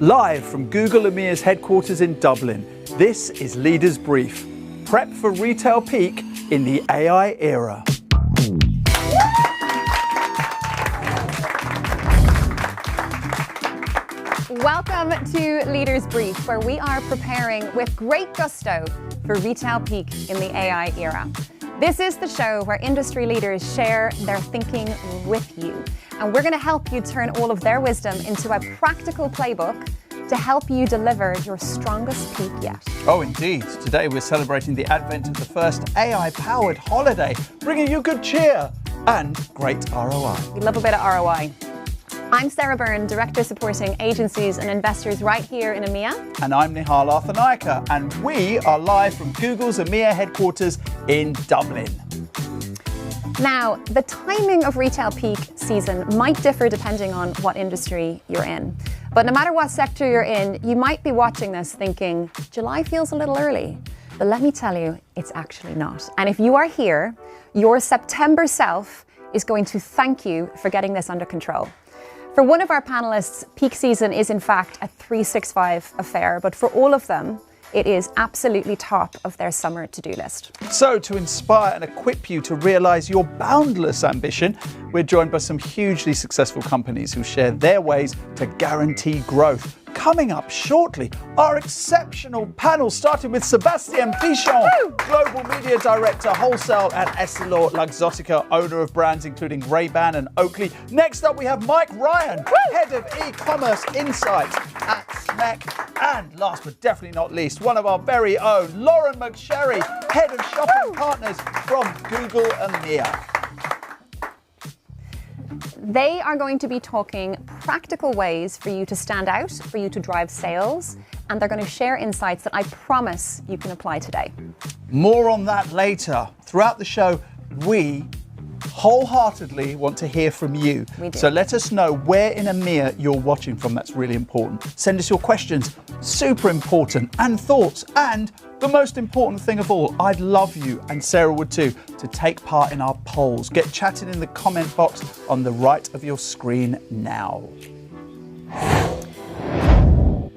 Live from Google EMEA's headquarters in Dublin, this is Leaders Brief. Prep for retail peak in the AI era. Welcome to Leaders Brief, where we are preparing with great gusto for retail peak in the AI era. This is the show where industry leaders share their thinking with you. And we're going to help you turn all of their wisdom into a practical playbook to help you deliver your strongest peak yet. Oh, indeed. Today we're celebrating the advent of the first AI-powered holiday, bringing you good cheer and great ROI. We love a bit of ROI. I'm Sarah Byrne, Director supporting agencies and investors right here in EMEA. And I'm Nihal Arthanayake, and we are live from Google's EMEA headquarters in Dublin. Now, the timing of retail peak season might differ depending on what industry you're in. But no matter what sector you're in, you might be watching this thinking, July feels a little early. But let me tell you, it's actually not. And if you are here, your September self is going to thank you for getting this under control. For one of our panelists, peak season is in fact a 365 affair, but for all of them, it is absolutely top of their summer to-do list. So to inspire and equip you to realise your boundless ambition, we're joined by some hugely successful companies who share their ways to guarantee growth. Coming up shortly, our exceptional panel, starting with Sébastien Pichon, Global Media Director, Wholesale at Essilor Luxottica, owner of brands including Ray-Ban and Oakley. Next up, we have Mike Ryan, Head of E-Commerce Insights at SMEC. And last but definitely not least, one of our very own, Lauren McSherry, Head of Shopping Partners from Google EMEA. They are going to be talking practical ways for you to stand out, for you to drive sales, and they're going to share insights that I promise you can apply today. More on that later. Throughout the show, we wholeheartedly want to hear from you. We do. So let us know where in EMEA you're watching from. That's really important. Send us your questions, super important, and thoughts. And the most important thing of all, I'd love you, and Sarah would too, to take part in our polls. Get chatting in the comment box on the right of your screen now.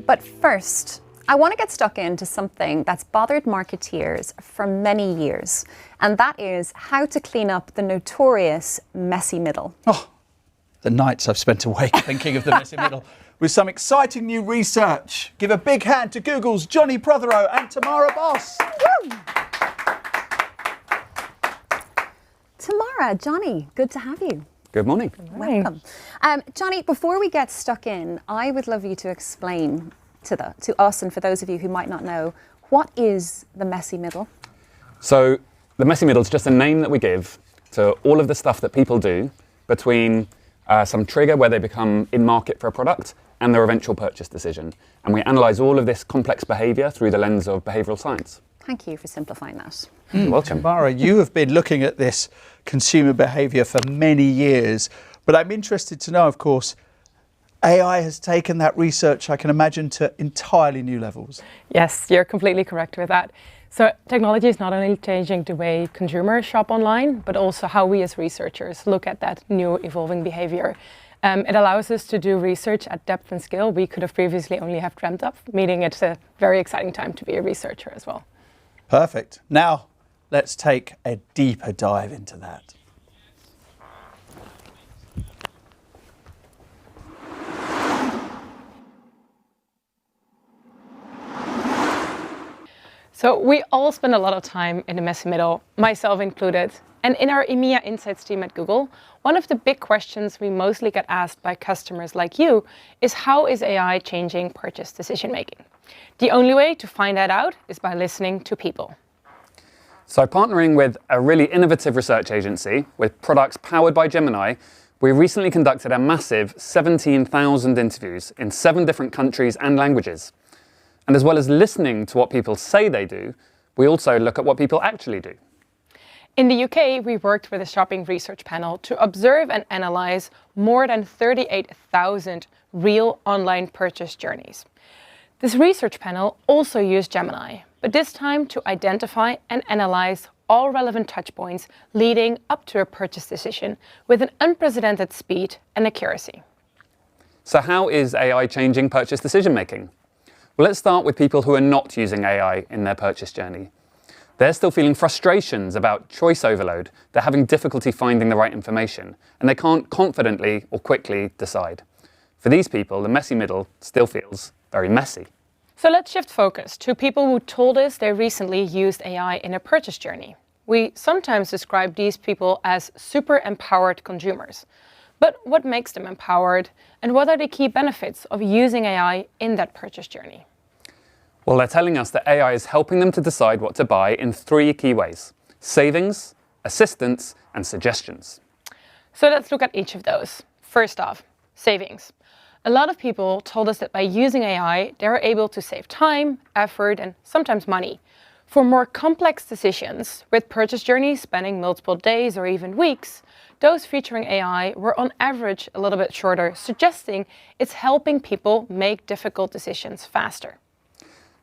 But first, I want to get stuck into something that's bothered marketeers for many years, and that is how to clean up the notorious messy middle. Oh, the nights I've spent awake thinking of the messy middle. With some exciting new research. Give a big hand to Google's Johnny Prothero and Tamara Boss. Woo! Tamara, Johnny, good to have you. Good morning. Welcome. Johnny, before we get stuck in, I would love you to explain to us and for those of you who might not know, what is the messy middle? So the messy middle is just a name that we give to all of the stuff that people do between some trigger where they become in market for a product and their eventual purchase decision. And we analyse all of this complex behaviour through the lens of behavioural science. Thank you for simplifying that. You're welcome. Tamara, you have been looking at this consumer behaviour for many years, but I'm interested to know, of course, AI has taken that research, I can imagine, to entirely new levels. Yes, you're completely correct with that. So technology is not only changing the way consumers shop online, but also how we as researchers look at that new evolving behavior. It allows us to do research at depth and scale we could have previously only have dreamt of, meaning it's a very exciting time to be a researcher as well. Perfect. Now, let's take a deeper dive into that. So we all spend a lot of time in the messy middle, myself included. And in our EMEA Insights team at Google, one of the big questions we mostly get asked by customers like you is how is AI changing purchase decision making? The only way to find that out is by listening to people. So partnering with a really innovative research agency with products powered by Gemini, we recently conducted a massive 17,000 interviews in 7 different countries and languages. And as well as listening to what people say they do, we also look at what people actually do. In the UK, we worked with a shopping research panel to observe and analyze more than 38,000 real online purchase journeys. This research panel also used Gemini, but this time to identify and analyze all relevant touchpoints leading up to a purchase decision with an unprecedented speed and accuracy. So how is AI changing purchase decision making? Well, let's start with people who are not using AI in their purchase journey. They're still feeling frustrations about choice overload. They're having difficulty finding the right information, and they can't confidently or quickly decide. For these people, the messy middle still feels very messy. So let's shift focus to people who told us they recently used AI in a purchase journey. We sometimes describe these people as super empowered consumers. But what makes them empowered, and what are the key benefits of using AI in that purchase journey? Well, they're telling us that AI is helping them to decide what to buy in 3 key ways: savings, assistance, and suggestions. So let's look at each of those. First off, savings. A lot of people told us that by using AI, they are able to save time, effort, and sometimes money. For more complex decisions, with purchase journeys spanning multiple days or even weeks, those featuring AI were on average a little bit shorter, suggesting it's helping people make difficult decisions faster.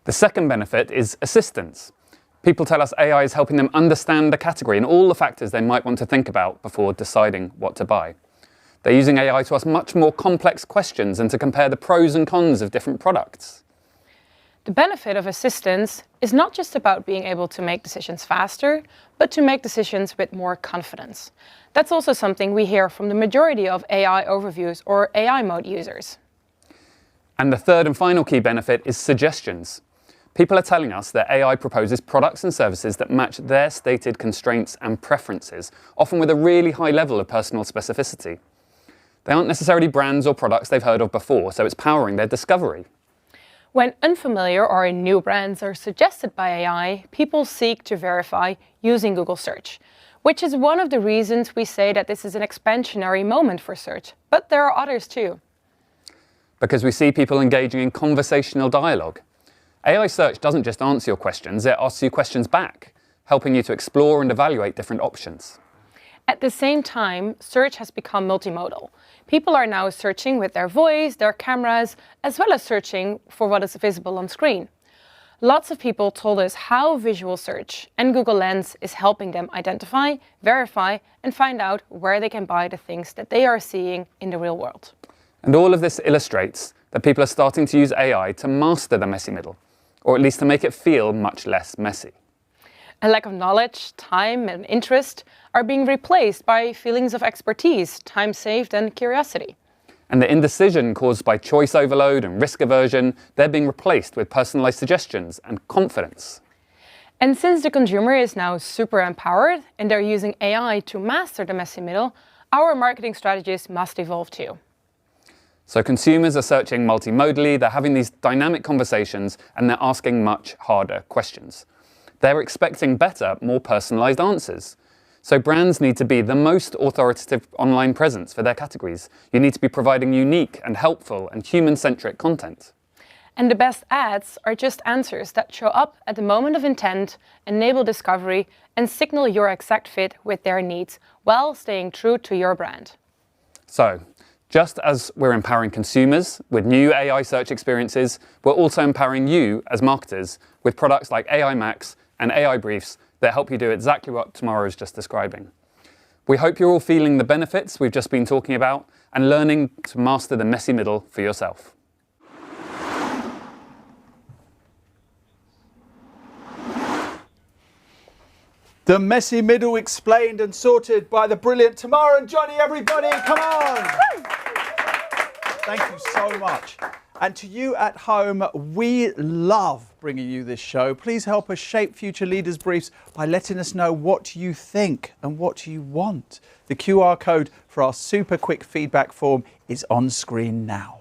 The second benefit is assistance. People tell us AI is helping them understand the category and all the factors they might want to think about before deciding what to buy. They're using AI to ask much more complex questions and to compare the pros and cons of different products. The benefit of assistance is not just about being able to make decisions faster, but to make decisions with more confidence. That's also something we hear from the majority of AI overviews or AI mode users. And the third and final key benefit is suggestions. People are telling us that AI proposes products and services that match their stated constraints and preferences, often with a really high level of personal specificity. They aren't necessarily brands or products they've heard of before, so it's powering their discovery. When unfamiliar or new brands are suggested by AI, people seek to verify using Google search, which is one of the reasons we say that this is an expansionary moment for search, but there are others too. Because we see people engaging in conversational dialogue. AI search doesn't just answer your questions, it asks you questions back, helping you to explore and evaluate different options. At the same time, search has become multimodal. People are now searching with their voice, their cameras, as well as searching for what is visible on screen. Lots of people told us how visual search and Google Lens is helping them identify, verify, and find out where they can buy the things that they are seeing in the real world. And all of this illustrates that people are starting to use AI to master the messy middle, or at least to make it feel much less messy. A lack of knowledge, time, and interest are being replaced by feelings of expertise, time saved, and curiosity. And the indecision caused by choice overload and risk aversion, they're being replaced with personalized suggestions and confidence. And since the consumer is now super empowered and they're using AI to master the messy middle, our marketing strategies must evolve too. So consumers are searching multimodally, they're having these dynamic conversations, and they're asking much harder questions. They're expecting better, more personalized answers. So brands need to be the most authoritative online presence for their categories. You need to be providing unique and helpful and human-centric content. And the best ads are just answers that show up at the moment of intent, enable discovery, and signal your exact fit with their needs while staying true to your brand. So, just as we're empowering consumers with new AI search experiences, we're also empowering you as marketers with products like AI Max and AI Briefs that help you do exactly what Tamara is just describing. We hope you're all feeling the benefits we've just been talking about and learning to master the messy middle for yourself. The messy middle explained and sorted by the brilliant Tamara and Johnny, everybody, come on! Thank you so much. And to you at home, we love bringing you this show. Please help us shape future leaders' briefs by letting us know what you think and what you want. The QR code for our super quick feedback form is on screen now.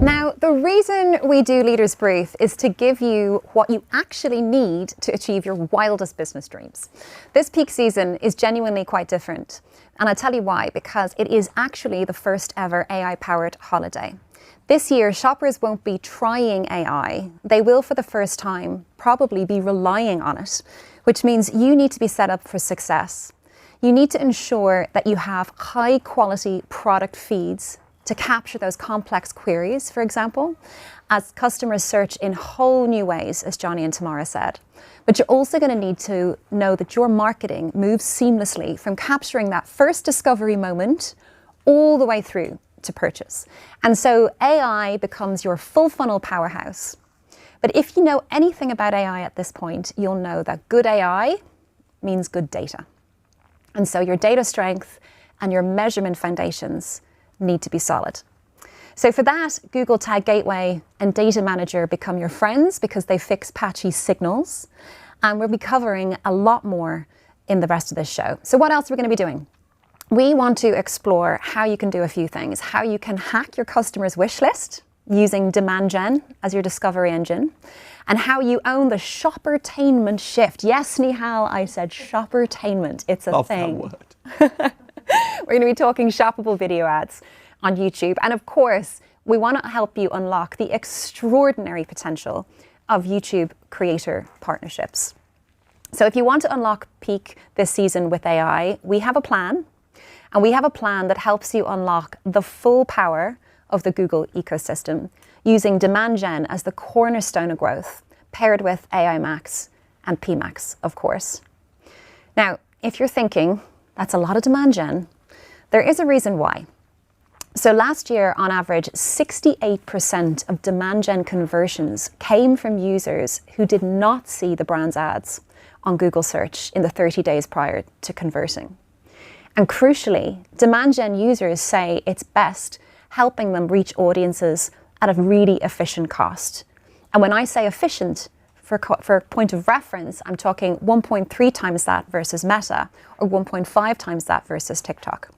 Now, the reason we do Leaders Brief is to give you what you actually need to achieve your wildest business dreams. This peak season is genuinely quite different. And I'll tell you why, because it is actually the first ever AI-powered holiday. This year, shoppers won't be trying AI. They will, for the first time, probably be relying on it, which means you need to be set up for success. You need to ensure that you have high-quality product feeds to capture those complex queries, for example, as customers search in whole new ways, as Johnny and Tamara said. But you're also going to need to know that your marketing moves seamlessly from capturing that first discovery moment all the way through to purchase. And so AI becomes your full funnel powerhouse. But if you know anything about AI at this point, you'll know that good AI means good data. And so your data strength and your measurement foundations need to be solid. So for that, Google Tag Gateway and Data Manager become your friends because they fix patchy signals. And we'll be covering a lot more in the rest of this show. So what else are we going to be doing? We want to explore how you can do a few things, how you can hack your customer's wish list using demand gen as your discovery engine, and how you own the shoppertainment shift. Yes, Nihal, I said shoppertainment. It's a thing. Love that word. We're going to be talking shoppable video ads on YouTube. And of course, we want to help you unlock the extraordinary potential of YouTube creator partnerships. So if you want to unlock peak this season with AI, we have a plan. And we have a plan that helps you unlock the full power of the Google ecosystem using demand gen as the cornerstone of growth, paired with AI Max and PMax, of course. Now, if you're thinking, that's a lot of demand gen, there is a reason why. So last year, on average, 68% of demand gen conversions came from users who did not see the brand's ads on Google search in the 30 days prior to converting. And crucially, demand gen users say it's best helping them reach audiences at a really efficient cost. And when I say efficient, for point of reference, I'm talking 1.3 times that versus Meta, or 1.5 times that versus TikTok.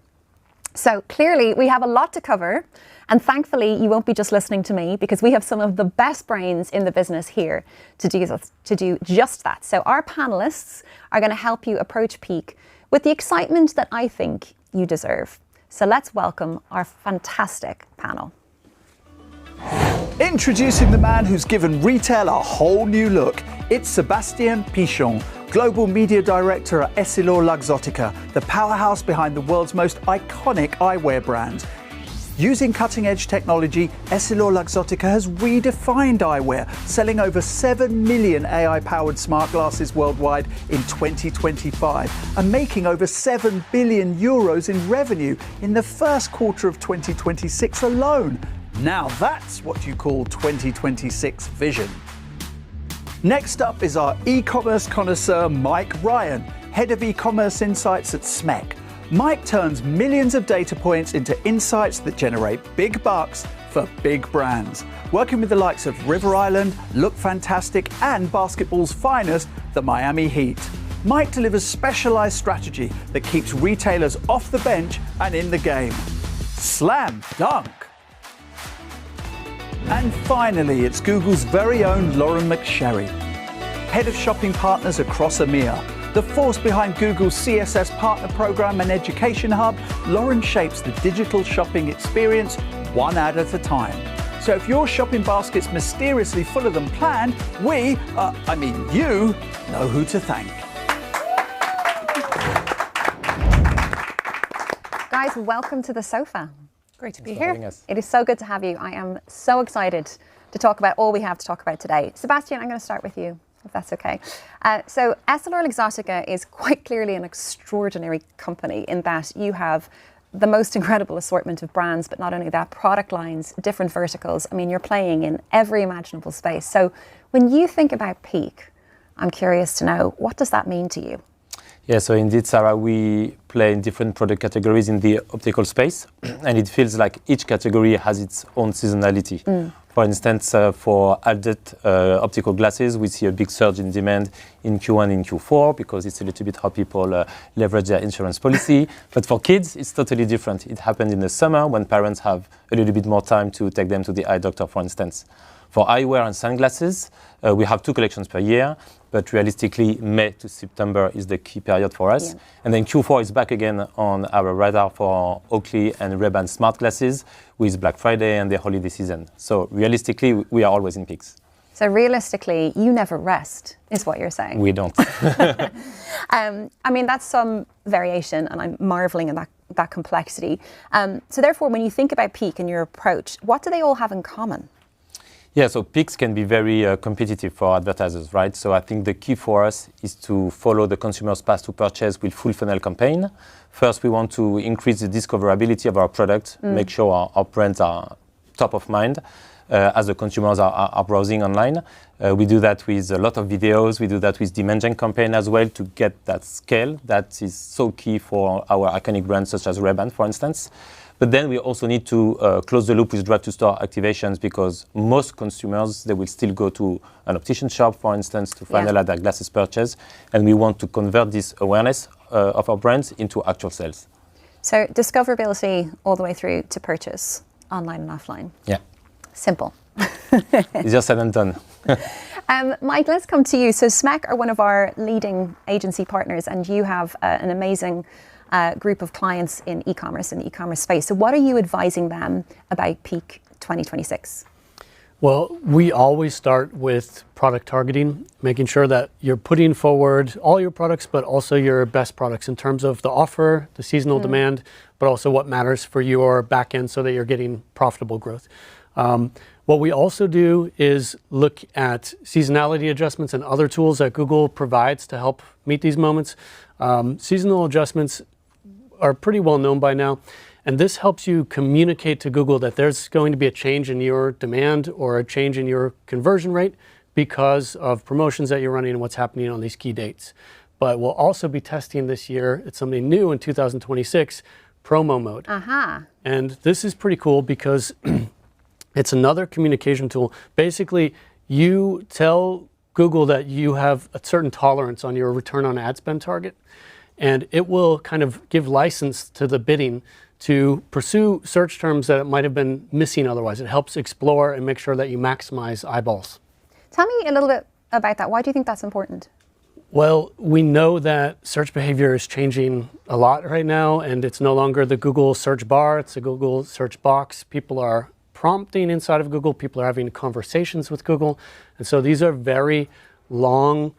So clearly we have a lot to cover, and thankfully you won't be just listening to me, because we have some of the best brains in the business here to do just that. So our panelists are going to help you approach peak with the excitement that I think you deserve. So let's welcome our fantastic panel. Introducing the man who's given retail a whole new look. It's Sébastien Pichon, Global Media Director at EssilorLuxottica, the powerhouse behind the world's most iconic eyewear brand. Using cutting-edge technology, EssilorLuxottica has redefined eyewear, selling over 7 million AI-powered smart glasses worldwide in 2025 and making over 7 billion euros in revenue in the first quarter of 2026 alone. Now that's what you call 2026 vision. Next up is our e-commerce connoisseur, Mike Ryan, Head of E-commerce Insights at SMEC. Mike turns millions of data points into insights that generate big bucks for big brands. Working with the likes of River Island, Look Fantastic, and basketball's finest, the Miami Heat. Mike delivers specialized strategy that keeps retailers off the bench and in the game. Slam dunk! And finally, it's Google's very own Lauren McSherry, Head of Shopping Partners across EMEA. The force behind Google's CSS Partner Program and Education Hub, Lauren shapes the digital shopping experience one ad at a time. So if your shopping basket's mysteriously fuller than planned, you know who to thank. Guys, welcome to the sofa. Great to be here. It is so good to have you. I am so excited to talk about all we have to talk about today. Sébastien, I'm going to start with you, if that's okay. So EssilorLuxottica is quite clearly an extraordinary company in that you have the most incredible assortment of brands, but not only that, product lines, different verticals. I mean, you're playing in every imaginable space. So when you think about peak, I'm curious to know, what does that mean to you? Yeah, so indeed, Sarah, we play in different product categories in the optical space, and it feels like each category has its own seasonality. For instance, for adult optical glasses, we see a big surge in demand in Q1 and Q4 because it's a little bit how people leverage their insurance policy. But for kids, it's totally different. It happened in the summer when parents have a little bit more time to take them to the eye doctor, for instance. For eyewear and sunglasses, we have 2 collections per year, but realistically, May to September is the key period for us. Yeah. And then Q4 is back again on our radar for Oakley and Ray-Ban smart glasses with Black Friday and the holiday season. So realistically, we are always in peaks. So realistically, you never rest, is what you're saying. We don't. I mean, that's some variation, and I'm marveling at that complexity. So therefore, when you think about peak and your approach, what do they all have in common? Yeah, so peaks can be very competitive for advertisers, right? So I think the key for us is to follow the consumer's path to purchase with full funnel campaign. First, we want to increase the discoverability of our product, make sure our brands are top of mind as the consumers are browsing online. We do that with a lot of videos. We do that with demand gen campaign as well to get that scale that is so key for our iconic brands such as Ray-Ban, for instance. But then we also need to close the loop with drive-to-store activations because most consumers, they will still go to an optician shop, for instance, to finalize their glasses purchase. And we want to convert this awareness of our brands into actual sales. So discoverability all the way through to purchase, online and offline. Yeah. Simple. Easier said than done. Mike, let's come to you. So SMEC are one of our leading agency partners, and you have an amazing group of clients in e-commerce and the e-commerce space. So what are you advising them about peak 2026? Well, we always start with product targeting, making sure that you're putting forward all your products, but also your best products in terms of the offer, the seasonal demand, but also what matters for your back end so that you're getting profitable growth. What we also do is look at seasonality adjustments and other tools that Google provides to help meet these moments. Seasonal adjustments are pretty well known by now. And this helps you communicate to Google that there's going to be a change in your demand or a change in your conversion rate because of promotions that you're running and what's happening on these key dates. But we'll also be testing this year, it's something new in 2026, promo mode. And this is pretty cool because it's another communication tool. Basically, you tell Google that you have a certain tolerance on your return on ad spend target, and it will kind of give license to the bidding to pursue search terms that it might have been missing otherwise. It helps explore and make sure that you maximize eyeballs. Tell me a little bit about that. Why do you think that's important? Well, we know that search behavior is changing a lot right now, and it's no longer the Google search bar, it's a Google search box. People are prompting inside of Google, people are having conversations with Google. And so these are very long,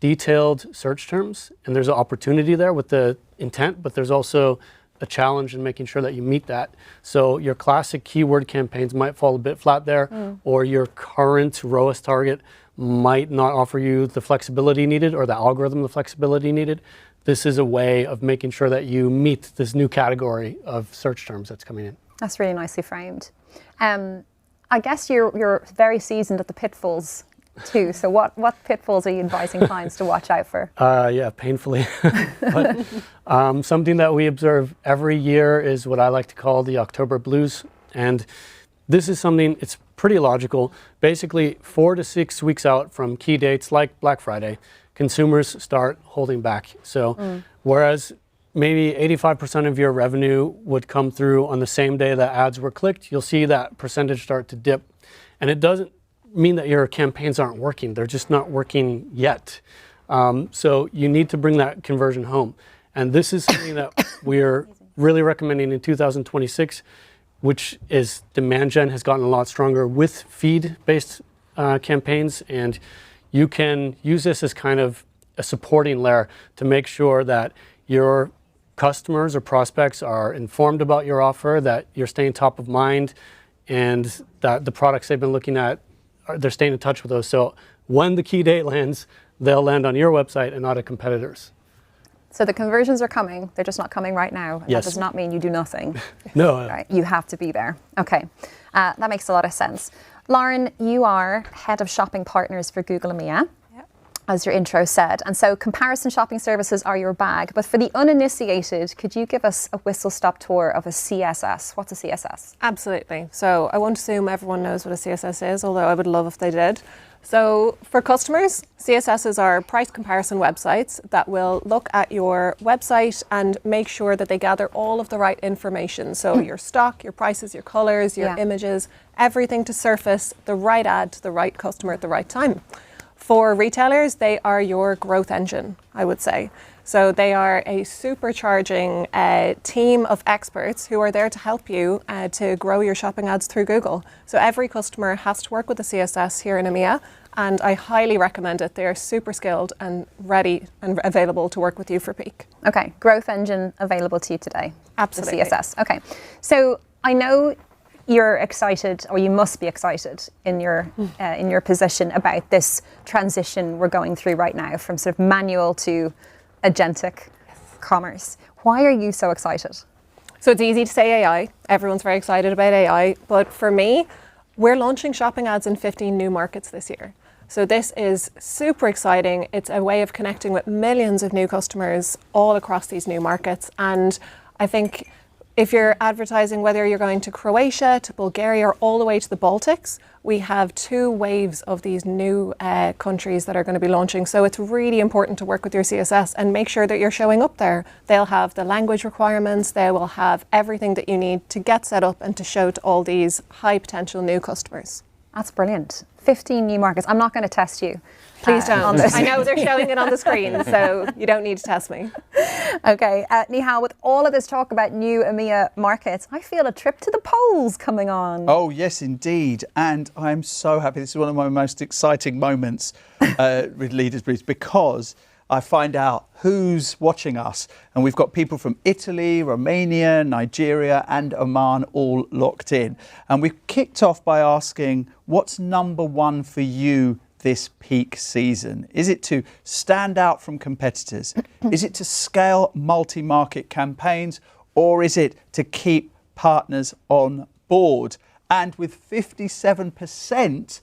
detailed search terms, and there's an opportunity there with the intent, but there's also a challenge in making sure that you meet that. So your classic keyword campaigns might fall a bit flat there, or your current ROAS target might not offer you the flexibility needed or the algorithm the flexibility needed. This is a way of making sure that you meet this new category of search terms that's coming in. That's really nicely framed. I guess you're very seasoned at the pitfalls too. So what pitfalls are you advising clients to watch out for? Yeah, painfully. But something that we observe every year is what I like to call the October blues. And this is something, it's pretty logical. Basically, 4 to 6 weeks out from key dates like Black Friday, consumers start holding back. So whereas maybe 85% of your revenue would come through on the same day that ads were clicked, you'll see that percentage start to dip. And it doesn't mean that your campaigns aren't working. They're just not working yet. So you need to bring that conversion home. And this is something that we're really recommending in 2026, which is demand gen has gotten a lot stronger with feed-based campaigns. And you can use this as kind of a supporting layer to make sure that your customers or prospects are informed about your offer, that you're staying top of mind, and that the products they've been looking at, they're staying in touch with those. So when the key date lands, they'll land on your website and not a competitor's. So the conversions are coming, they're just not coming right now. Yes. That does not mean you do nothing. No. Right? You have to be there. Okay, that makes a lot of sense. Lauren, you are head of shopping partners for Google EMEA, as your intro said. And so comparison shopping services are your bag. But for the uninitiated, could you give us a whistle-stop tour of a CSS? What's a CSS? Absolutely. So I won't assume everyone knows what a CSS is, although I would love if they did. So for customers, CSSs are price comparison websites that will look at your website and make sure that they gather all of the right information. So your stock, your prices, your colors, your images, everything to surface the right ad to the right customer at the right time. For retailers, they are your growth engine, I would say. So they are a supercharging team of experts who are there to help you to grow your shopping ads through Google. So every customer has to work with the CSS here in EMEA, and I highly recommend it. They are super skilled and ready and available to work with you for peak. Okay, growth engine available to you today. Absolutely. The CSS. Okay, so I know you're excited, or you must be excited in your position about this transition we're going through right now from sort of manual to agentic commerce. Why are you so excited? So it's easy to say AI. Everyone's very excited about AI. But for me, we're launching shopping ads in 15 new markets this year. So this is super exciting. It's a way of connecting with millions of new customers all across these new markets. And I think if you're advertising, whether you're going to Croatia, to Bulgaria, or all the way to the Baltics, we have 2 waves of these new countries that are going to be launching. So it's really important to work with your CSS and make sure that you're showing up there. They'll have the language requirements. They will have everything that you need to get set up and to show to all these high potential new customers. That's brilliant. 15 new markets. I'm not going to test you. Please don't. I know they're showing it on the screen, so you don't need to test me. Okay, Nihal, with all of this talk about new EMEA markets, I feel a trip to the polls coming on. Oh, yes, indeed. And I'm so happy. This is one of my most exciting moments with Leaders Briefs, because I find out who's watching us. And we've got people from Italy, Romania, Nigeria and Oman all locked in. And we've kicked off by asking, what's number one for you this peak season? Is it to stand out from competitors? Is it to scale multi-market campaigns? Or is it to keep partners on board? And with 57%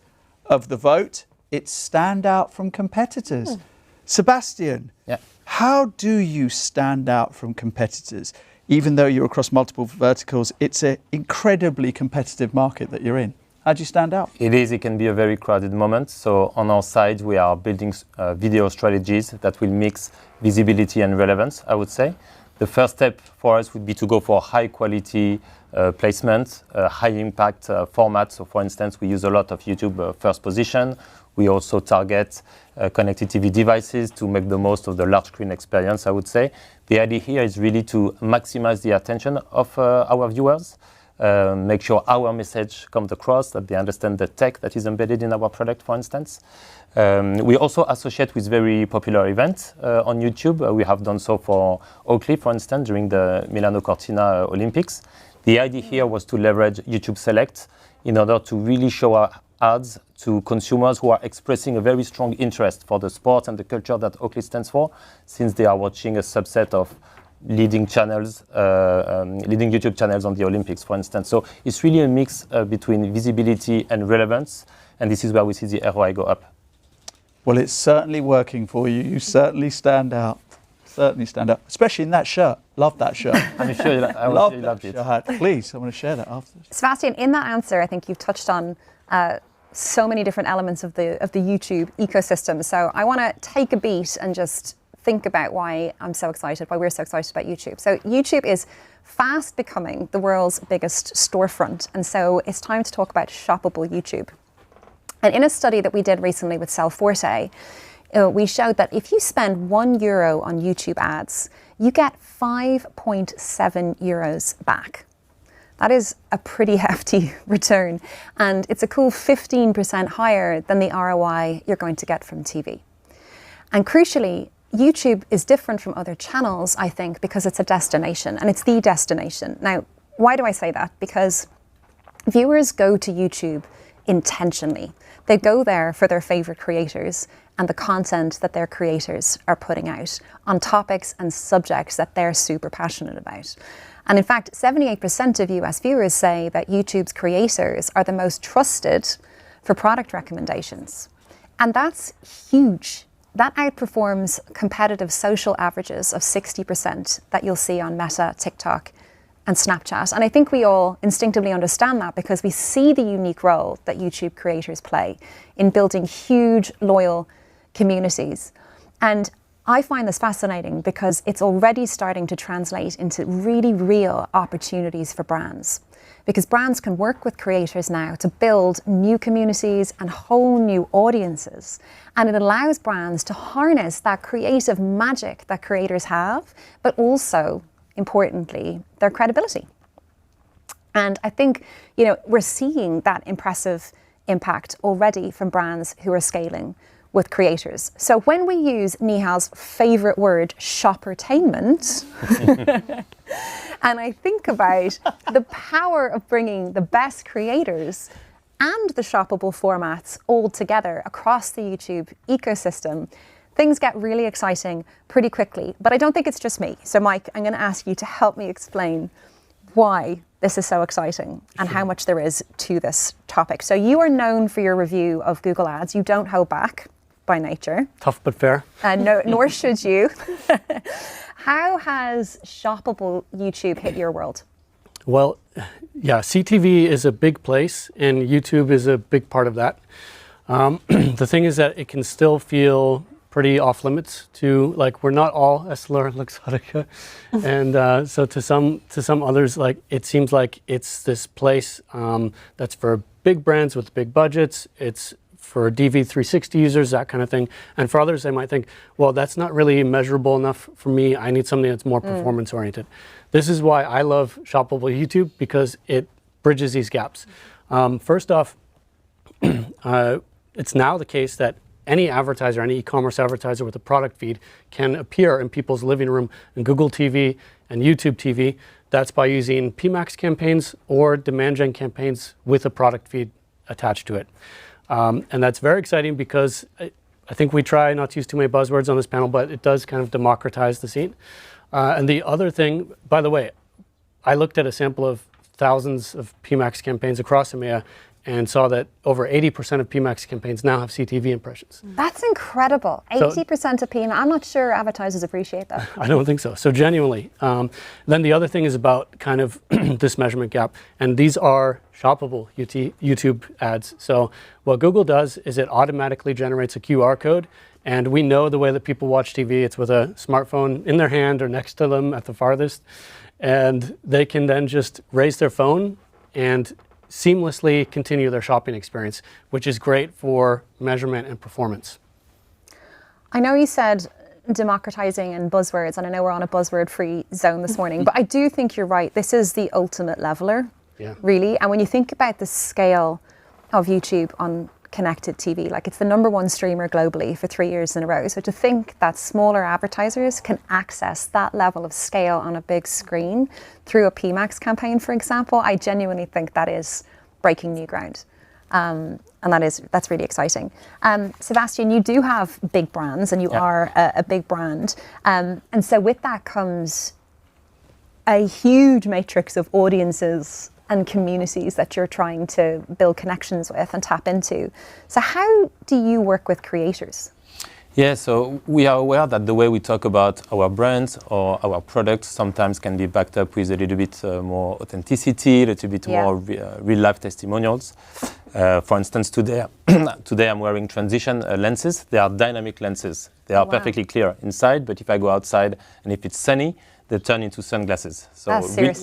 of the vote, it's stand out from competitors. Sebastian, how do you stand out from competitors? Even though you're across multiple verticals, it's an incredibly competitive market that you're in. How do you stand out? It can be a very crowded moment. So on our side, we are building video strategies that will mix visibility and relevance, I would say. The first step for us would be to go for high quality placement, high impact format. So for instance, we use a lot of YouTube first position. We also target connected TV devices to make the most of the large screen experience, I would say. The idea here is really to maximize the attention of our viewers, make sure our message comes across, that they understand the tech that is embedded in our product, for instance. We also associate with very popular events on YouTube. We have done so for Oakley, for instance, during the Milano Cortina Olympics. The idea here was to leverage YouTube Select in order to really show our ads to consumers who are expressing a very strong interest for the sport and the culture that Oakley stands for, since they are watching a subset of leading channels, leading YouTube channels on the Olympics, for instance. So it's really a mix between visibility and relevance, and this is where we see the ROI go up. Well, it's certainly working for you. You certainly stand out. Certainly stand out, especially in that shirt. Love that shirt. I'm sure you loved it. Shirt. Please, I want to share that afterwards. Sebastian, in that answer, I think you've touched on so many different elements of the YouTube ecosystem. So I want to take a beat and just think about why I'm so excited, why we're so excited about YouTube. So YouTube is fast becoming the world's biggest storefront. And so it's time to talk about shoppable YouTube. And in a study that we did recently with Cellforte, we showed that if you spend €1 on YouTube ads, you get 5.7 euros back. That is a pretty hefty return, and it's a cool 15% higher than the ROI you're going to get from TV. And crucially, YouTube is different from other channels, I think, because it's a destination, and it's the destination. Now, why do I say that? Because viewers go to YouTube intentionally. They go there for their favorite creators and the content that their creators are putting out on topics and subjects that they're super passionate about. And in fact, 78% of US viewers say that YouTube's creators are the most trusted for product recommendations. And that's huge. That outperforms competitive social averages of 60% that you'll see on Meta, TikTok, and Snapchat. And I think we all instinctively understand that because we see the unique role that YouTube creators play in building huge, loyal communities. And I find this fascinating because it's already starting to translate into really real opportunities for brands. Because brands can work with creators now to build new communities and whole new audiences. And it allows brands to harness that creative magic that creators have, but also, importantly, their credibility. And I think, we're seeing that impressive impact already from brands who are scaling. with creators. So when we use Nihal's favorite word, shoppertainment, and I think about the power of bringing the best creators and the shoppable formats all together across the YouTube ecosystem, things get really exciting pretty quickly. But I don't think it's just me. So Mike, I'm going to ask you to help me explain why this is so exciting and how much there is to this topic. So you are known for your review of Google Ads. You don't hold back by nature. Tough but fair. No, nor should you. How has shoppable YouTube hit your world? Well, yeah, CTV is a big place and YouTube is a big part of that. The thing is that it can still feel pretty off limits to, like, we're not all Essilor Luxottica, and so to some others, like, it seems like it's this place that's for big brands with big budgets. It's for DV360 users, that kind of thing. And for others, they might think, well, that's not really measurable enough for me. I need something that's more performance oriented. This is why I love shoppable YouTube, because it bridges these gaps. First off, it's now the case that any advertiser, any e-commerce advertiser with a product feed can appear in people's living room in Google TV and YouTube TV. That's by using PMax campaigns or demand gen campaigns with a product feed attached to it. And that's very exciting because I think we try not to use too many buzzwords on this panel, but it does kind of democratize the scene. And the other thing, by the way, I looked at a sample of thousands of PMax campaigns across EMEA and saw that over 80% of PMax campaigns now have CTV impressions. That's incredible. 80% of PMax. I'm not sure advertisers appreciate that. I don't think so. So genuinely. Then the other thing is about kind of this measurement gap. And these are shoppable YouTube ads. So what Google does is it automatically generates a QR code. And we know the way that people watch TV. It's with a smartphone in their hand or next to them at the farthest. And they can then just raise their phone and seamlessly continue their shopping experience, which is great for measurement and performance. I know you said democratizing and buzzwords, and I know we're on a buzzword-free zone this morning, but I do think you're right. This is the ultimate leveler, really. And when you think about the scale of YouTube on connected TV, like, it's the #1 streamer globally for 3 years in a row. So to think that smaller advertisers can access that level of scale on a big screen through a PMax campaign, for example, I genuinely think that is breaking new ground. And that's really exciting. Sebastian, you do have big brands and you are a big brand. And so with that comes a huge matrix of audiences and communities that you're trying to build connections with and tap into. So how do you work with creators? Yeah, so we are aware that the way we talk about our brands or our products sometimes can be backed up with a little bit more authenticity, a little bit more real-life testimonials. For instance, today I'm wearing transition lenses. They are dynamic lenses. They are perfectly clear inside, but if I go outside and if it's sunny, they turn into sunglasses. So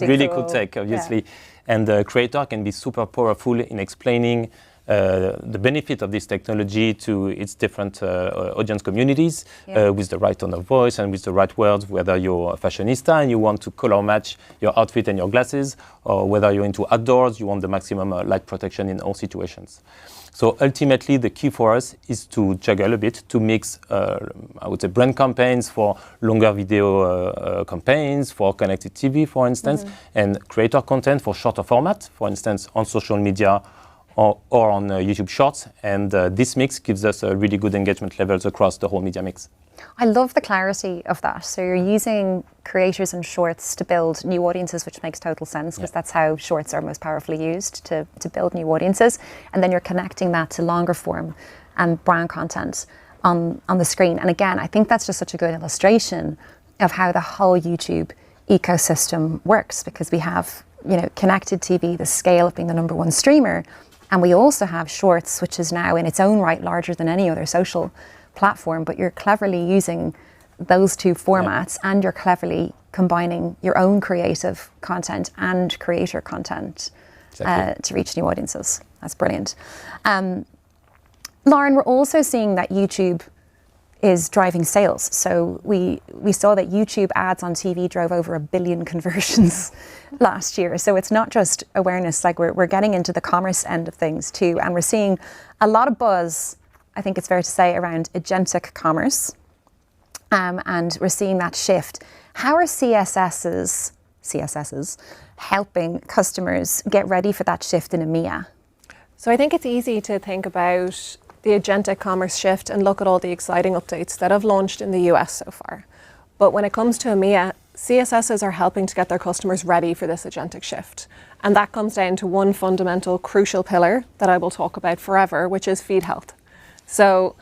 really cool tech, obviously. Yeah. And the creator can be super powerful in explaining the benefit of this technology to its different audience communities with the right tone of voice and with the right words, whether you're a fashionista and you want to color match your outfit and your glasses, or whether you're into outdoors, you want the maximum light protection in all situations. So ultimately, the key for us is to juggle a bit, to mix, I would say, brand campaigns for longer video campaigns, for connected TV, for instance, and creator content for shorter format, for instance, on social media or on YouTube Shorts. And this mix gives us really good engagement levels across the whole media mix. I love the clarity of that. So you're using creators and shorts to build new audiences, which makes total sense because that's how shorts are most powerfully used to build new audiences. And then you're connecting that to longer form and brand content on the screen. And again, I think that's just such a good illustration of how the whole YouTube ecosystem works, because we have, you know, connected TV, the scale of being the #1 streamer, and we also have shorts, which is now in its own right larger than any other social platform, but you're cleverly using those two formats and you're cleverly combining your own creative content and creator content to reach new audiences. That's brilliant. Lauren, we're also seeing that YouTube is driving sales. So we saw that YouTube ads on TV drove over 1 billion conversions last year. So it's not just awareness, like we're getting into the commerce end of things too. And we're seeing a lot of buzz I think it's fair to say, around agentic commerce. And we're seeing that shift. How are CSSs helping customers get ready for that shift in EMEA? So I think it's easy to think about the agentic commerce shift and look at all the exciting updates that have launched in the US so far. But when it comes to EMEA, CSSs are helping to get their customers ready for this agentic shift. And that comes down to one fundamental crucial pillar that I will talk about forever, which is feed health. So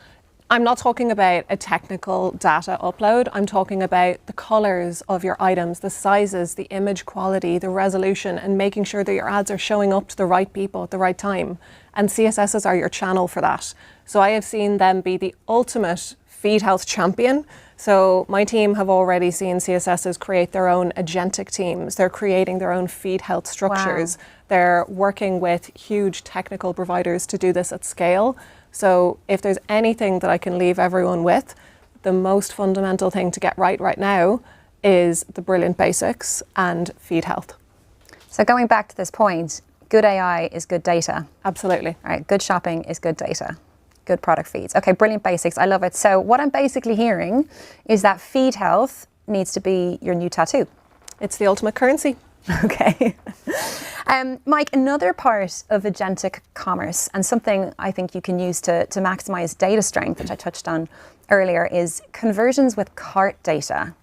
I'm not talking about a technical data upload. I'm talking about the colors of your items, the sizes, the image quality, the resolution, and making sure that your ads are showing up to the right people at the right time. And CSSs are your channel for that. So I have seen them be the ultimate feed health champion. So my team have already seen CSSs create their own agentic teams. They're creating their own feed health structures. Wow. They're working with huge technical providers to do this at scale. So if there's anything that I can leave everyone with, the most fundamental thing to get right now is the brilliant basics and feed health. So going back to this point, good AI is good data. Absolutely. All right, good shopping is good data. Good product feeds. Okay, brilliant basics. I love it. So what I'm basically hearing is that feed health needs to be your new tattoo. It's the ultimate currency. Okay. Mike, another part of agentic commerce, and something I think you can use to maximize data strength, which I touched on earlier, is conversions with cart data.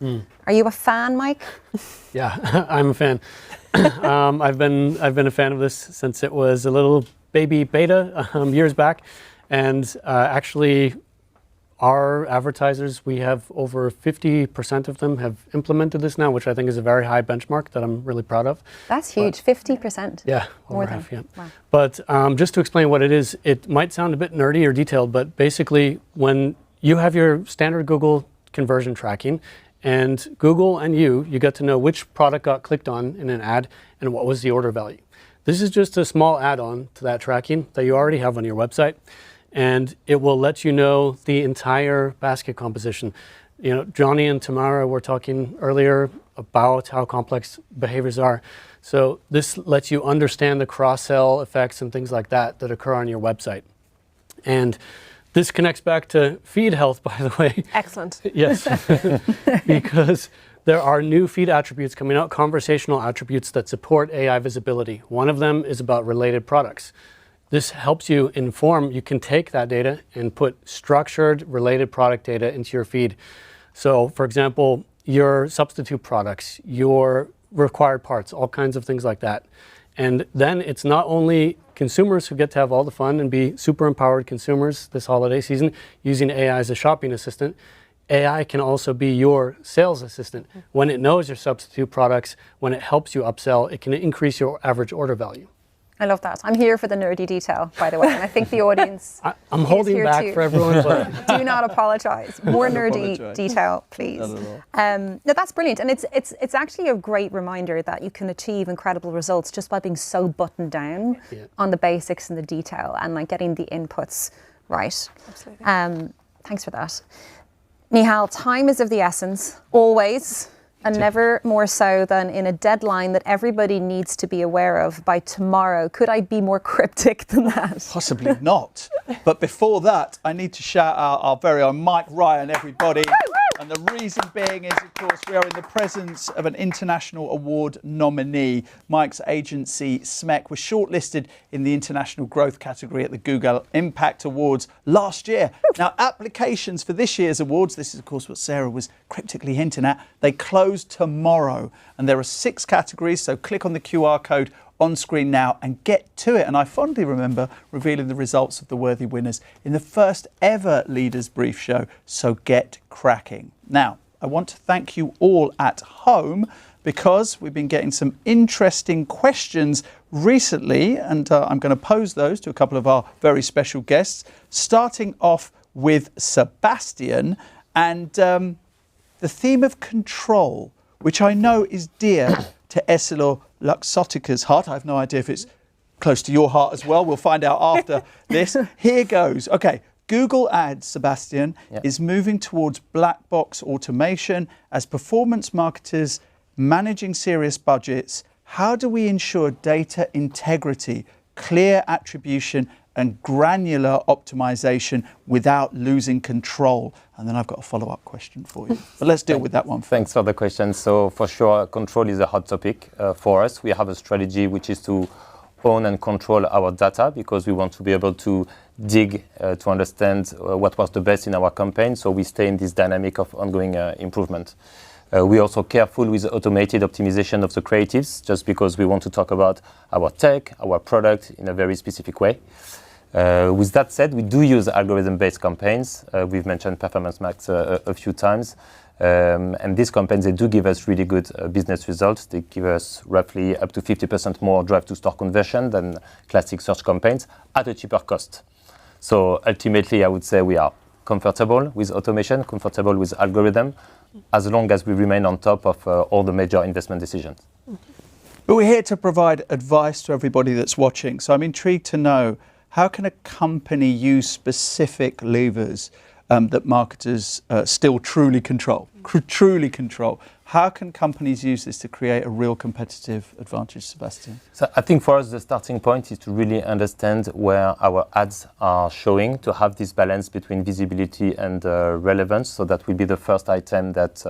Are you a fan, Mike? Yeah, I'm a fan. I've been a fan of this since it was a little baby beta years back, and actually, our advertisers, we have over 50% of them have implemented this now, which I think is a very high benchmark that I'm really proud of. That's huge, 50%. Yeah, more over than half, yeah. Wow. But just to explain what it is, it might sound a bit nerdy or detailed, but basically when you have your standard Google conversion tracking, and Google and you get to know which product got clicked on in an ad and what was the order value. This is just a small add-on to that tracking that you already have on your website. And it will let you know the entire basket composition. You know, Johnny and Tamara were talking earlier about how complex behaviors are. So this lets you understand the cross-sell effects and things like that occur on your website. And this connects back to feed health, by the way. Excellent. Yes, because there are new feed attributes coming out, conversational attributes that support AI visibility. One of them is about related products. This helps you inform. You can take that data and put structured related product data into your feed. So for example, your substitute products, your required parts, all kinds of things like that. And then it's not only consumers who get to have all the fun and be super empowered consumers this holiday season using AI as a shopping assistant. AI can also be your sales assistant. When it knows your substitute products, when it helps you upsell, it can increase your average order value. I love that. I'm here for the nerdy detail, by the way, and I think the audience I'm holding back too. for everyone, but do not apologize. More nerdy detail, please. No, that's brilliant, and it's actually a great reminder that you can achieve incredible results just by being so buttoned down on the basics and the detail, and like getting the inputs right. Absolutely. Thanks for that, Nihal. Time is of the essence, always. And never more so than in a deadline that everybody needs to be aware of by tomorrow. Could I be more cryptic than that? Possibly not. But before that, I need to shout out our very own Mike Ryan, everybody. And the reason being is, of course, we are in the presence of an international award nominee. Mike's agency, SMEC, was shortlisted in the international growth category at the Google Impact Awards last year. Now, applications for this year's awards, this is, of course, what Sarah was cryptically hinting at, they close tomorrow. And there are 6 categories, so click on the QR code on screen now and get to it. And I fondly remember revealing the results of the worthy winners in the first ever Leaders Brief show, so get cracking. Now, I want to thank you all at home because we've been getting some interesting questions recently, and I'm going to pose those to a couple of our very special guests, starting off with Sebastian and the theme of control, which I know is dear to Essilor Luxottica's heart. I have no idea if it's close to your heart as well. We'll find out after this. Here goes. Okay, Google Ads, Sebastian, is moving towards black box automation. As performance marketers managing serious budgets, how do we ensure data integrity, clear attribution, and granular optimization without losing control? And then I've got a follow-up question for you. But let's deal with that one first. Thanks for the question. So for sure, control is a hot topic for us. We have a strategy which is to own and control our data because we want to be able to dig to understand what was the best in our campaign. So we stay in this dynamic of ongoing improvement. We're also careful with automated optimization of the creatives just because we want to talk about our tech, our product in a very specific way. With that said, we do use algorithm-based campaigns. We've mentioned Performance Max a few times. And these campaigns, they do give us really good business results. They give us roughly up to 50% more drive-to-store conversion than classic search campaigns at a cheaper cost. So ultimately, I would say we are comfortable with automation, comfortable with algorithm, as long as we remain on top of all the major investment decisions. But we're here to provide advice to everybody that's watching. So I'm intrigued to know, how can a company use specific levers that marketers still truly control? How can companies use this to create a real competitive advantage, Sebastian? So I think for us, the starting point is to really understand where our ads are showing, to have this balance between visibility and relevance. So that will be the first item that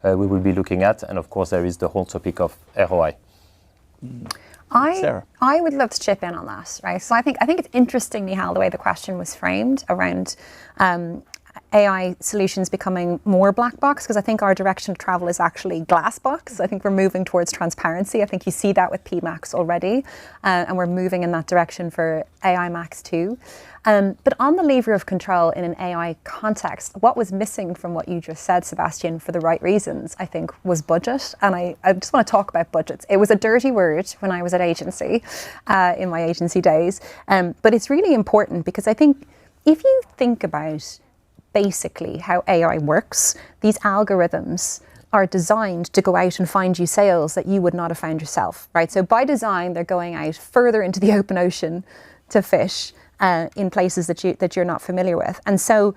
we will be looking at. And of course, there is the whole topic of ROI. Sarah. I would love to chip in on that, right? So I think it's interesting, Nihal, the way the question was framed around AI solutions becoming more black box, because I think our direction of travel is actually glass box. I think we're moving towards transparency. I think you see that with PMax already, and we're moving in that direction for AI Max too. But on the lever of control in an AI context, what was missing from what you just said, Sebastian, for the right reasons, I think, was budget. And I just want to talk about budgets. It was a dirty word when I was at agency, in my agency days. But it's really important because I think if you think about basically how AI works, these algorithms are designed to go out and find you sales that you would not have found yourself, right? So by design, they're going out further into the open ocean to fish in places that you're not familiar with. And so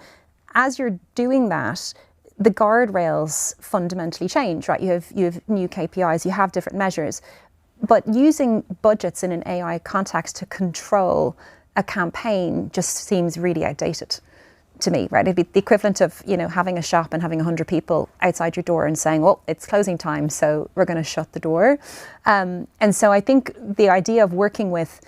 as you're doing that, the guardrails fundamentally change, right? You have new KPIs, you have different measures, but using budgets in an AI context to control a campaign just seems really outdated to me, right? It'd be the equivalent of, having a shop and having 100 people outside your door and saying, well, it's closing time, so we're going to shut the door. And so I think the idea of working with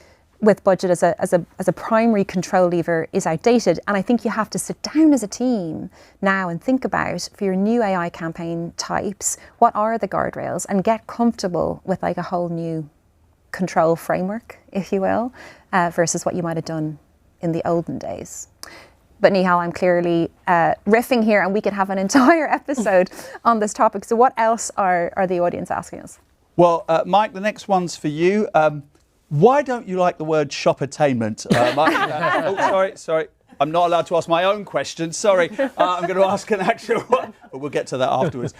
budget as a primary control lever is outdated. And I think you have to sit down as a team now and think about, for your new AI campaign types, what are the guardrails, and get comfortable with like a whole new control framework, if you will, versus what you might have done in the olden days. But Nihal, I'm clearly riffing here, and we could have an entire episode on this topic. So what else are the audience asking us? Well, Mike, the next one's for you. Why don't you like the word shoppertainment? Sorry. I'm not allowed to ask my own question. Sorry. I'm going to ask an actual one, but we'll get to that afterwards.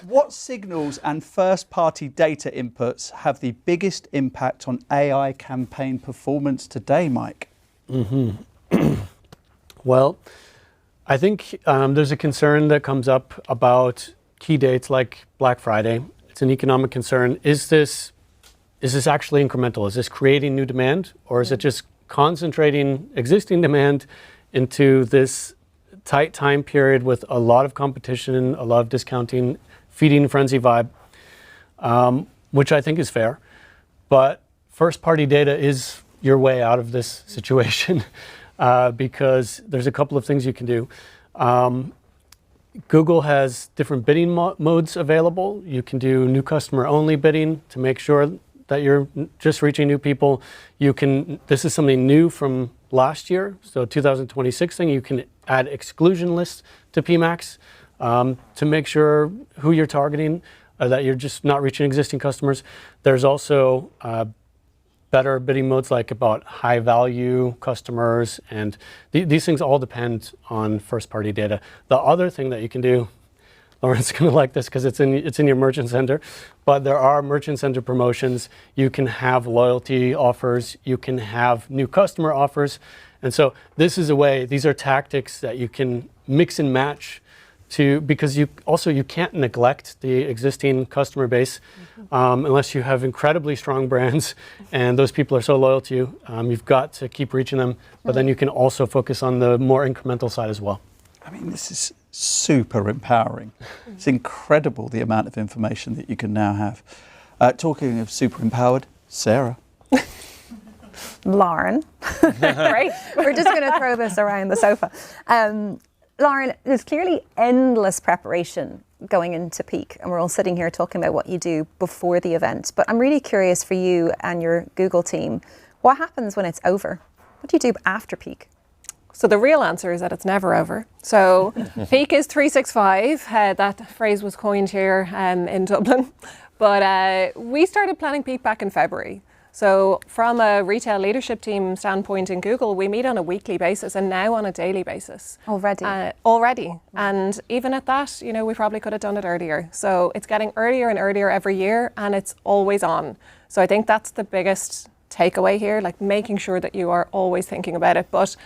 What signals and first-party data inputs have the biggest impact on AI campaign performance today, Mike? Well, I think there's a concern that comes up about key dates like Black Friday. It's an economic concern. Is this actually incremental? Is this creating new demand, or is it just concentrating existing demand into this tight time period with a lot of competition, a lot of discounting, feeding frenzy vibe, which I think is fair. But first-party data is your way out of this situation. Because there's a couple of things you can do. Google has different bidding modes available. You can do new customer only bidding to make sure that you're just reaching new people. This is something new from last year, so 2026 thing. You can add exclusion lists to PMax to make sure who you're targeting, that you're just not reaching existing customers. There's also better bidding modes like about high value customers, and these things all depend on first party data. The other thing that you can do, Lauren's going to like this because it's in your merchant center, but there are merchant center promotions. You can have loyalty offers, you can have new customer offers. And so this is a way, these are tactics that you can mix and match because you can't neglect the existing customer base unless you have incredibly strong brands and those people are so loyal to you. You've got to keep reaching them, but then you can also focus on the more incremental side as well. I mean, this is super empowering. It's incredible the amount of information that you can now have. Talking of super empowered, Sarah. Lauren. Right. We're just going to throw this around the sofa. Lauren, there's clearly endless preparation going into peak, and we're all sitting here talking about what you do before the event. But I'm really curious for you and your Google team, what happens when it's over? What do you do after peak? So the real answer is that it's never over. So peak is 365. That phrase was coined here in Dublin. But we started planning peak back in February. So from a retail leadership team standpoint in Google, we meet on a weekly basis and now on a daily basis. Already. And even at that, we probably could have done it earlier. So it's getting earlier and earlier every year, and it's always on. So I think that's the biggest takeaway here, like making sure that you are always thinking about it. But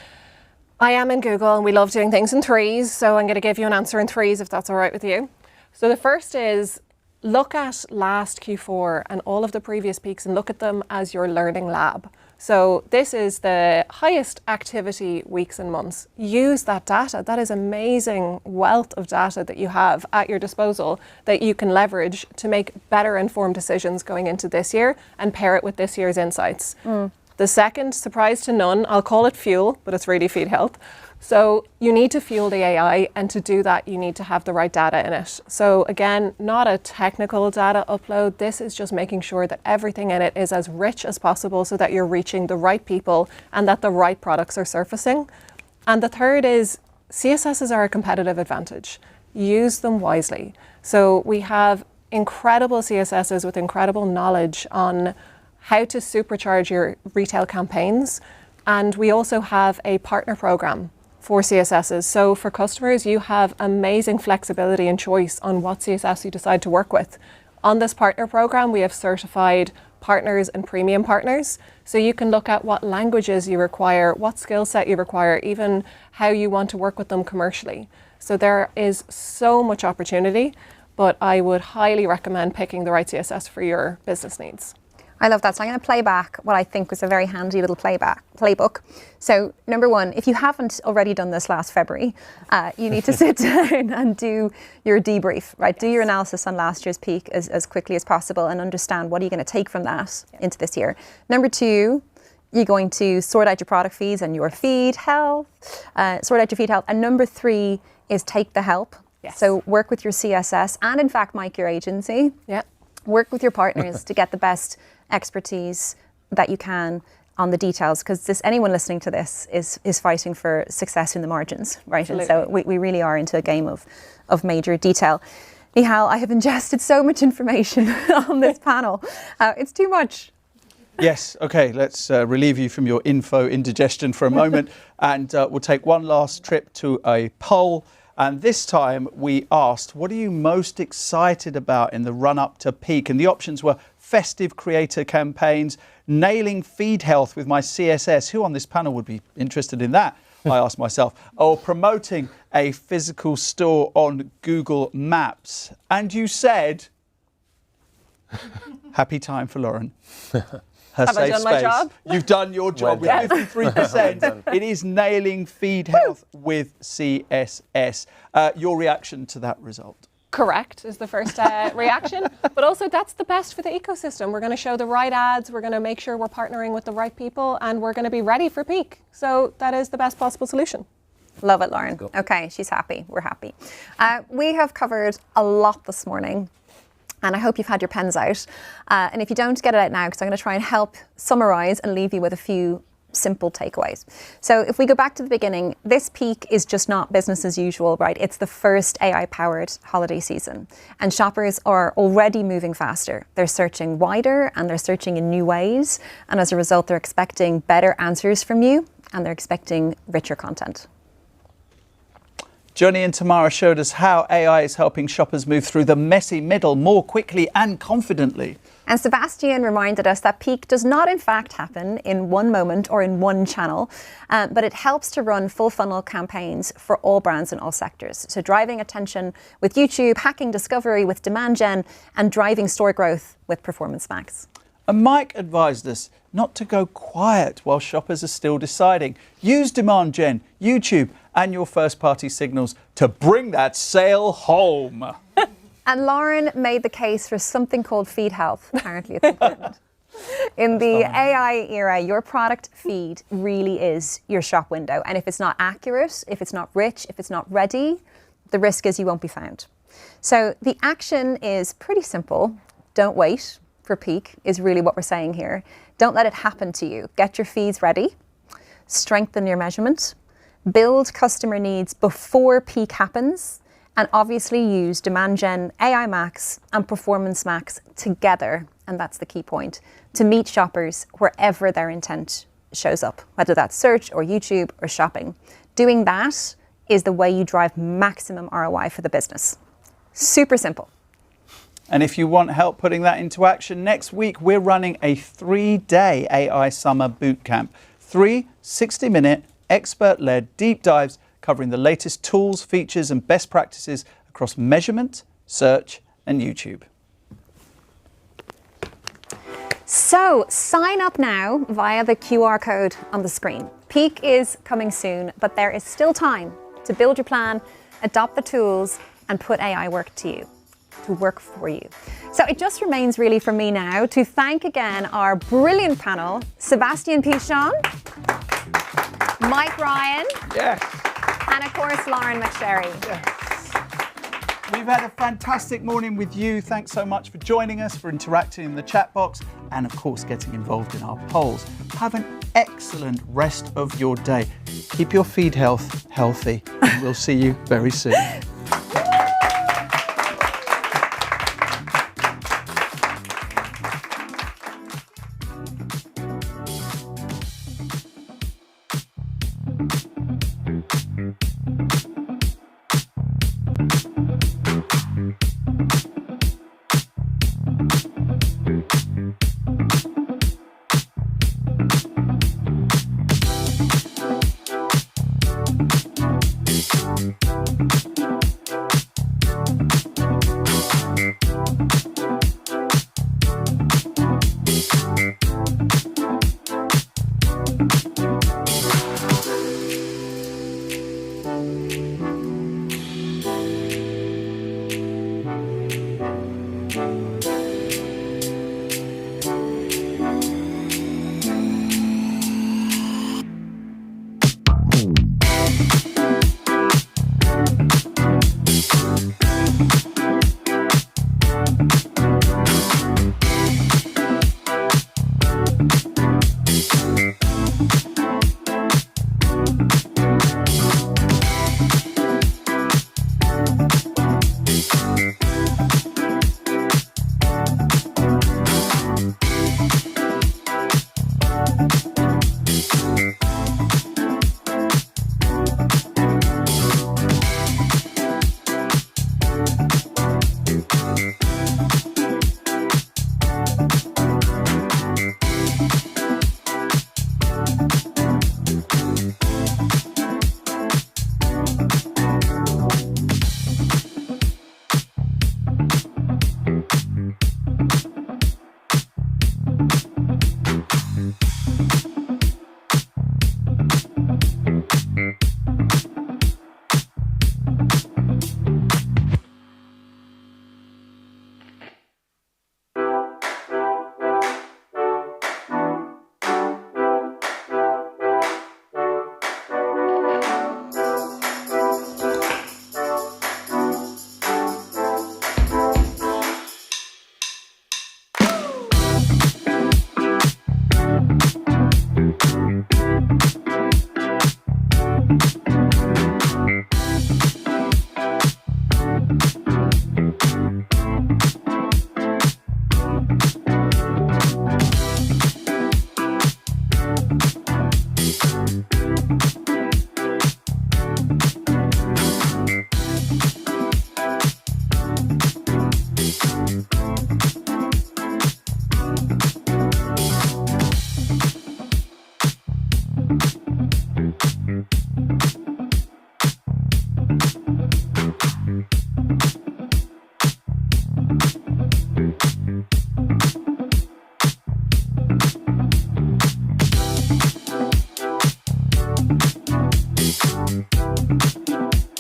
I am in Google and we love doing things in threes. So I'm going to give you an answer in threes if that's all right with you. So the first is, look at last Q4 and all of the previous peaks and look at them as your learning lab. So this is the highest activity weeks and months. Use that data. That is amazing wealth of data that you have at your disposal that you can leverage to make better informed decisions going into this year and pair it with this year's insights. The second, surprise to none, I'll call it fuel, but it's really feed health. So you need to fuel the AI, and to do that, you need to have the right data in it. So again, not a technical data upload. This is just making sure that everything in it is as rich as possible so that you're reaching the right people and that the right products are surfacing. And the third is CSSs are a competitive advantage. Use them wisely. So we have incredible CSSs with incredible knowledge on how to supercharge your retail campaigns. And we also have a partner program for CSSs. So for customers, you have amazing flexibility and choice on what CSS you decide to work with. On this partner program, we have certified partners and premium partners. So you can look at what languages you require, what skill set you require, even how you want to work with them commercially. So there is so much opportunity, but I would highly recommend picking the right CSS for your business needs. I love that. So I'm going to play back what I think was a very handy little playbook. So number one, if you haven't already done this last February, you need to sit down and do your debrief, right? Yes. Do your analysis on last year's peak as quickly as possible and understand what are you going to take from that into this year. Number two, you're going to sort out your product feeds and your feed health, sort out your feed health. And number three is take the help. Yes. So work with your CSS and in fact, Mike, your agency. Yeah. Work with your partners to get the best expertise that you can on the details, because anyone listening to this is fighting for success in the margins, right? Absolutely. And so we really are into a game of major detail. Nihal, I have ingested so much information on this panel. It's too much. Yes, okay, let's relieve you from your info indigestion for a moment, and we'll take one last trip to a poll. And this time we asked, what are you most excited about in the run-up to peak? And the options were festive creator campaigns, nailing feed health with my CSS. Who on this panel would be interested in that? I asked myself. Or promoting a physical store on Google Maps. And you said, happy time for Lauren. Have I done my job? You've done your job with 53%. It is nailing feed health with CSS. Your reaction to that result? Correct is the first reaction, but also that's the best for the ecosystem. We're going to show the right ads, we're going to make sure we're partnering with the right people, and we're going to be ready for peak. So that is the best possible solution. Love it, Lauren. Okay, she's happy. We're happy. We have covered a lot this morning, and I hope you've had your pens out. And if you don't, get it out now, because I'm going to try and help summarize and leave you with a few simple takeaways. So if we go back to the beginning, this peak is just not business as usual, right? It's the first AI-powered holiday season, and shoppers are already moving faster. They're searching wider and they're searching in new ways, and as a result, they're expecting better answers from you and they're expecting richer content. Johnny and Tamara showed us how AI is helping shoppers move through the messy middle more quickly and confidently. And Sebastian reminded us that peak does not in fact happen in one moment or in one channel, but it helps to run full funnel campaigns for all brands in all sectors. So driving attention with YouTube, hacking discovery with demand gen, and driving store growth with Performance Max. And Mike advised us not to go quiet while shoppers are still deciding. Use demand gen, YouTube, and your first-party signals to bring that sale home. And Lauren made the case for something called feed health. Apparently it's important. In the AI era, your product feed really is your shop window. And if it's not accurate, if it's not rich, if it's not ready, the risk is you won't be found. So the action is pretty simple. Don't wait for peak is really what we're saying here. Don't let it happen to you. Get your feeds ready. Strengthen your measurement. Build customer needs before peak happens. And obviously use Demand Gen, AI Max and Performance Max together, and that's the key point, to meet shoppers wherever their intent shows up, whether that's search or YouTube or shopping. Doing that is the way you drive maximum ROI for the business. Super simple. And if you want help putting that into action, next week we're running a 3-day AI Summer Bootcamp. 3 60-minute expert-led deep dives covering the latest tools, features and best practices across measurement, search and YouTube. So sign up now via the QR code on the screen. Peak is coming soon, but there is still time to build your plan, adopt the tools and put AI work for you. So it just remains really for me now to thank again our brilliant panel, Sebastian Pichon, Mike Ryan, Yes. and of course Lauren McSherry. Yes. We've had a fantastic morning with you. Thanks so much for joining us, for interacting in the chat box, and of course getting involved in our polls. Have an excellent rest of your day. Keep your feed health healthy, and we'll see you very soon. soon.